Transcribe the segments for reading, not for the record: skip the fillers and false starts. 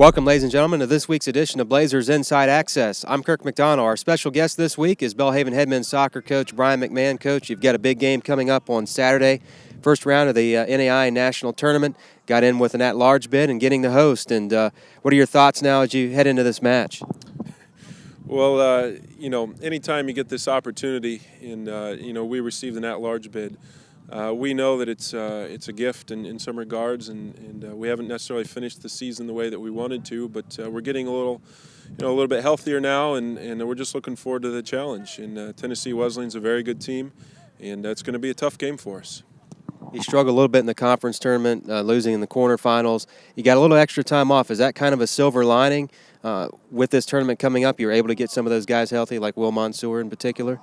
Welcome, ladies and gentlemen, to this week's edition of Blazers Inside Access. I'm Kirk McDonald. Our special guest this week is Belhaven head men's soccer coach Brian McMahon. Coach, you've got a big game coming up on Saturday. First round of the NAIA National Tournament. Got in with an at-large bid and getting the host. And what are your thoughts now as you head into this match? Well, anytime you get this opportunity and, we received an at-large bid, we know that it's a gift in some regards, and we haven't necessarily finished the season the way that we wanted to, but we're getting a little bit healthier now, and we're just looking forward to the challenge. And Tennessee Wesleyan's a very good team, and it's going to be a tough game for us. You struggled a little bit in the conference tournament, losing in the quarterfinals. You got a little extra time off. Is that kind of a silver lining with this tournament coming up? You're able to get some of those guys healthy, like Will Mansour in particular?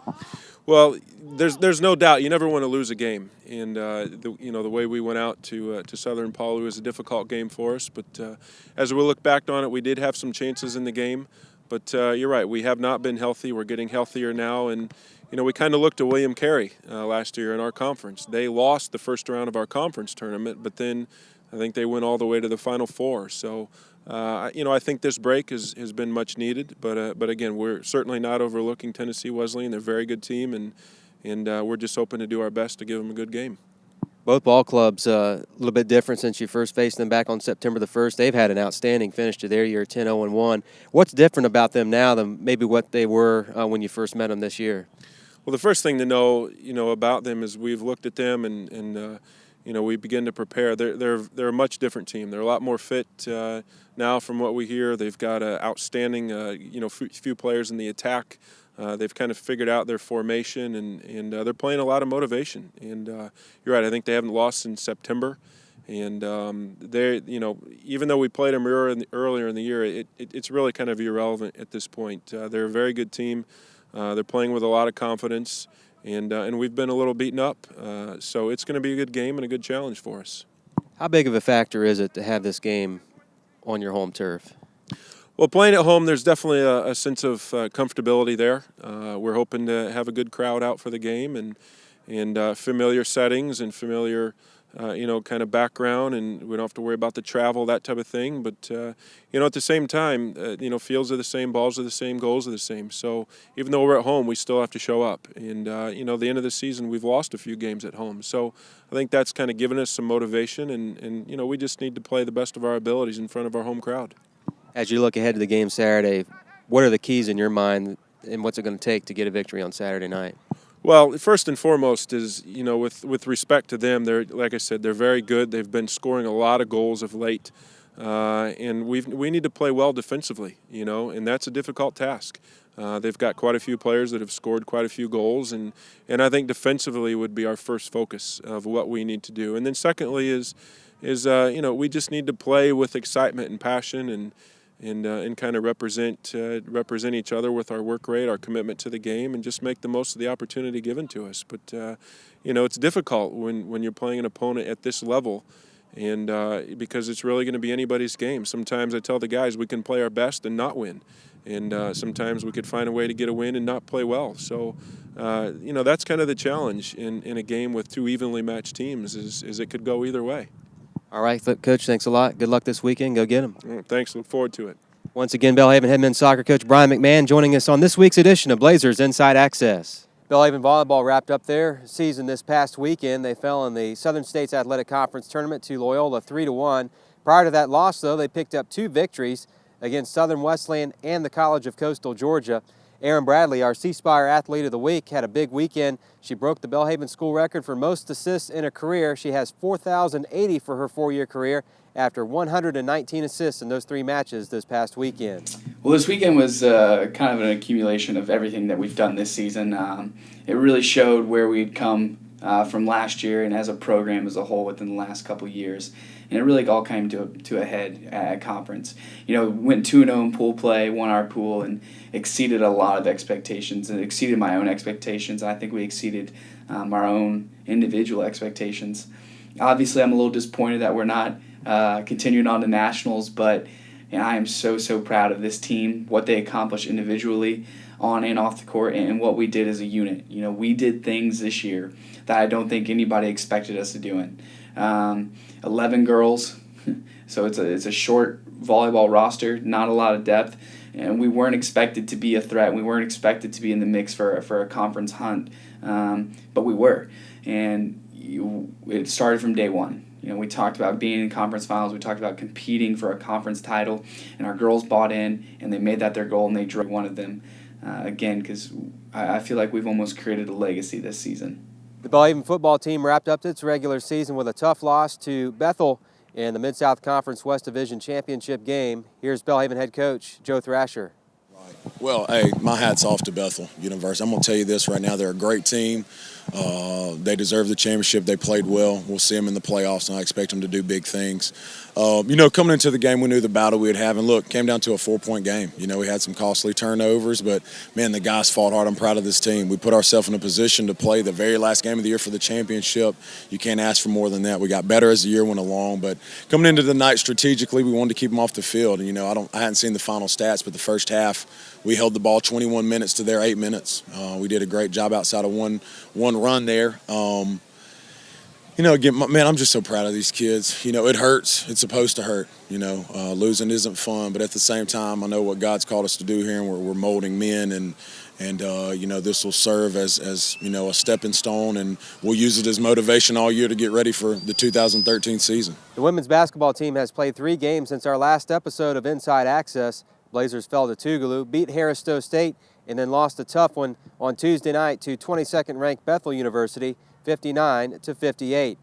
Well, there's no doubt you never want to lose a game, and the way we went out to Southern Paulus was a difficult game for us. But as we look back on it, we did have some chances in the game. But you're right, we have not been healthy. We're getting healthier now, and we kind of looked at William Carey last year in our conference. They lost the first round of our conference tournament, but then I think they went all the way to the Final Four. So, I think this break has been much needed. But again, we're certainly not overlooking Tennessee Wesleyan. They're a very good team, and we're just hoping to do our best to give them a good game. Both ball clubs a little bit different since you first faced them back on September the 1st. They've had an outstanding finish to their year, 10-0-1. What's different about them now than maybe what they were when you first met them this year? Well, the first thing to know, about them is we've looked at them and we begin to prepare. They're a much different team. They're a lot more fit now from what we hear. They've got an outstanding, few players in the attack. They've kind of figured out their formation, and they're playing a lot of motivation. And you're right, I think they haven't lost since September. And even though we played them earlier in the year, it's really kind of irrelevant at this point. They're a very good team. They're playing with a lot of confidence, and we've been a little beaten up. So it's going to be a good game and a good challenge for us. How big of a factor is it to have this game on your home turf? Well, playing at home, there's definitely a sense of comfortability there. We're hoping to have a good crowd out for the game and familiar settings and familiar kind of background, and we don't have to worry about the travel, that type of thing. But, at the same time, fields are the same, balls are the same, goals are the same. So even though we're at home, we still have to show up. And, the end of the season, we've lost a few games at home. So I think that's kind of given us some motivation, and we just need to play the best of our abilities in front of our home crowd. As you look ahead to the game Saturday, what are the keys in your mind, and what's it going to take to get a victory on Saturday night? Well, first and foremost is, with respect to them, they're, like I said, they're very good. They've been scoring a lot of goals of late, and we need to play well defensively, and that's a difficult task. They've got quite a few players that have scored quite a few goals, and I think defensively would be our first focus of what we need to do. And then secondly is we just need to play with excitement and passion and kind of represent each other with our work rate, our commitment to the game, and just make the most of the opportunity given to us. But it's difficult when you're playing an opponent at this level, and because it's really going to be anybody's game. Sometimes I tell the guys we can play our best and not win, and sometimes we could find a way to get a win and not play well. So that's kind of the challenge in a game with two evenly matched teams is it could go either way. All right, Coach, thanks a lot. Good luck this weekend. Go get them. Thanks. Look forward to it. Once again, Belhaven head men's soccer coach Brian McMahon joining us on this week's edition of Blazers Inside Access. Belhaven volleyball wrapped up their season this past weekend. They fell in the Southern States Athletic Conference Tournament to Loyola 3-1. Prior to that loss, though, they picked up 2 victories against Southern Wesleyan and the College of Coastal Georgia. Erin Bradley, our C Spire Athlete of the Week, had a big weekend. She broke the Belhaven school record for most assists in a career. She has 4,080 for her 4-year career after 119 assists in those 3 matches this past weekend. Well, this weekend was kind of an accumulation of everything that we've done this season. It really showed where we'd come from last year and as a program as a whole within the last couple of years. And it really all came to a head at conference. We went 2-0 in pool play, won our pool, and exceeded a lot of expectations, and exceeded my own expectations. I think we exceeded our own individual expectations. Obviously, I'm a little disappointed that we're not continuing on to nationals, but I am so proud of this team, what they accomplished individually on and off the court, and what we did as a unit. We did things this year that I don't think anybody expected us to do. 11 girls So it's a short volleyball roster, not a lot of depth, and we weren't expected to be a threat. We weren't expected to be in the mix for a conference hunt, but we were. And it started from day one. We talked about being in conference finals. We talked about competing for a conference title, and our girls bought in, and they made that their goal, and they drove one of them. Again, because I feel like we've almost created a legacy this season. The Belhaven football team wrapped up its regular season with a tough loss to Bethel in the Mid-South Conference West Division Championship game. Here's Belhaven head coach Joe Thrasher. Well, hey, my hat's off to Bethel University. I'm going to tell you this right now. They're a great team. They deserve the championship. They played well. We'll see them in the playoffs, and I expect them to do big things. Coming into the game, we knew the battle we would have. And, look, came down to a 4-point game. We had some costly turnovers, but, man, the guys fought hard. I'm proud of this team. We put ourselves in a position to play the very last game of the year for the championship. You can't ask for more than that. We got better as the year went along. But coming into the night strategically, we wanted to keep them off the field. And, I hadn't seen the final stats, but the first half, we held the ball 21 minutes to their 8 minutes. We did a great job outside of one run there. Again, man, I'm just so proud of these kids. It hurts. It's supposed to hurt. Losing isn't fun, but at the same time, I know what God's called us to do here, and we're molding men, and this will serve as a stepping stone, and we'll use it as motivation all year to get ready for the 2013 season. The women's basketball team has played 3 games since our last episode of Inside Access. Blazers fell to Tougaloo, beat Harris-Stowe State, and then lost a tough one on Tuesday night to 22nd ranked Bethel University, 59-58.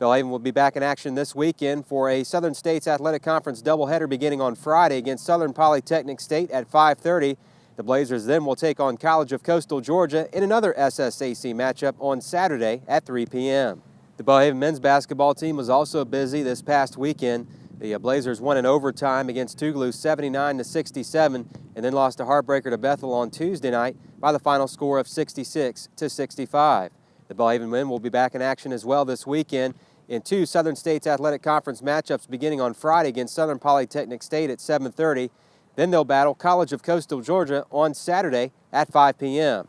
Belhaven will be back in action this weekend for a Southern States Athletic Conference doubleheader beginning on Friday against Southern Polytechnic State at 5:30. The Blazers then will take on College of Coastal Georgia in another SSAC matchup on Saturday at 3 p.m. The Belhaven men's basketball team was also busy this past weekend. The Blazers won in overtime against Tougaloo 79-67 and then lost a heartbreaker to Bethel on Tuesday night by the final score of 66-65. The Belhaven men will be back in action as well this weekend in 2 Southern States Athletic Conference matchups beginning on Friday against Southern Polytechnic State at 7:30. Then they'll battle College of Coastal Georgia on Saturday at 5 p.m.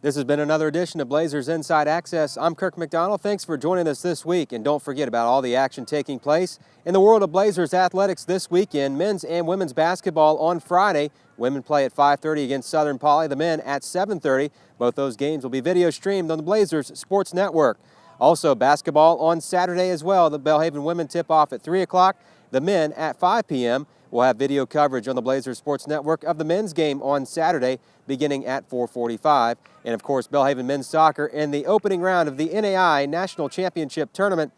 This has been another edition of Blazers Inside Access. I'm Kirk McDonald. Thanks for joining us this week, and don't forget about all the action taking place in the world of Blazers athletics this weekend. Men's and women's basketball on Friday. Women play at 5:30 against Southern Poly. The men at 7:30. Both those games will be video streamed on the Blazers Sports Network. Also, basketball on Saturday as well. The Belhaven women tip off at 3 o'clock. The men at 5 p.m. We'll have video coverage on the Blazers Sports Network of the men's game on Saturday beginning at 4:45. And, of course, Belhaven men's soccer in the opening round of the NAIA National Championship Tournament.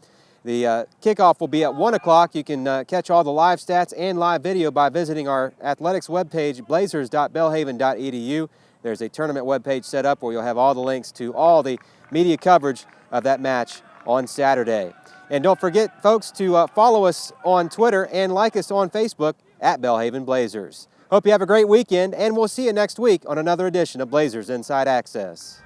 The kickoff will be at 1 o'clock. You can catch all the live stats and live video by visiting our athletics webpage, blazers.belhaven.edu. There's a tournament webpage set up where you'll have all the links to all the media coverage of that match on Saturday. And don't forget, folks, to follow us on Twitter and like us on Facebook at Belhaven Blazers. Hope you have a great weekend, and we'll see you next week on another edition of Blazers Inside Access.